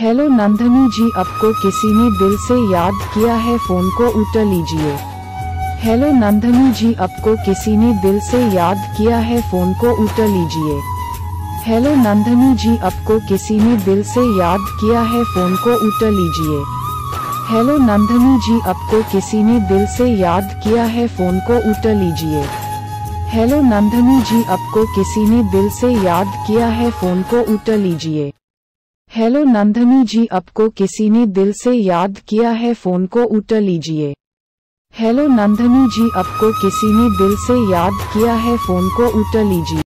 Hello Nandini जी, आपको किसी ने दिल से याद किया है, फोन को उठा लीजिए। हेलो नंदनी जी, आपको किसी ने दिल से याद किया है, फोन को उठा लीजिए। हेलो नंदनी जी, आपको किसी ने दिल से याद किया है, फोन को उठा लीजिए। हेलो नंदनी जी, आपको किसी ने दिल से याद किया है, फोन को उठा लीजिए। हेलो नंदनी जी, आपको किसी ने दिल से याद किया है, फोन को उठा लीजिए। हेलो नंदनी जी, आपको किसी ने दिल से याद किया है, फोन को उठा लीजिए। हेलो नंदनी जी, आपको किसी ने दिल से याद किया है, फोन को उठा लीजिए।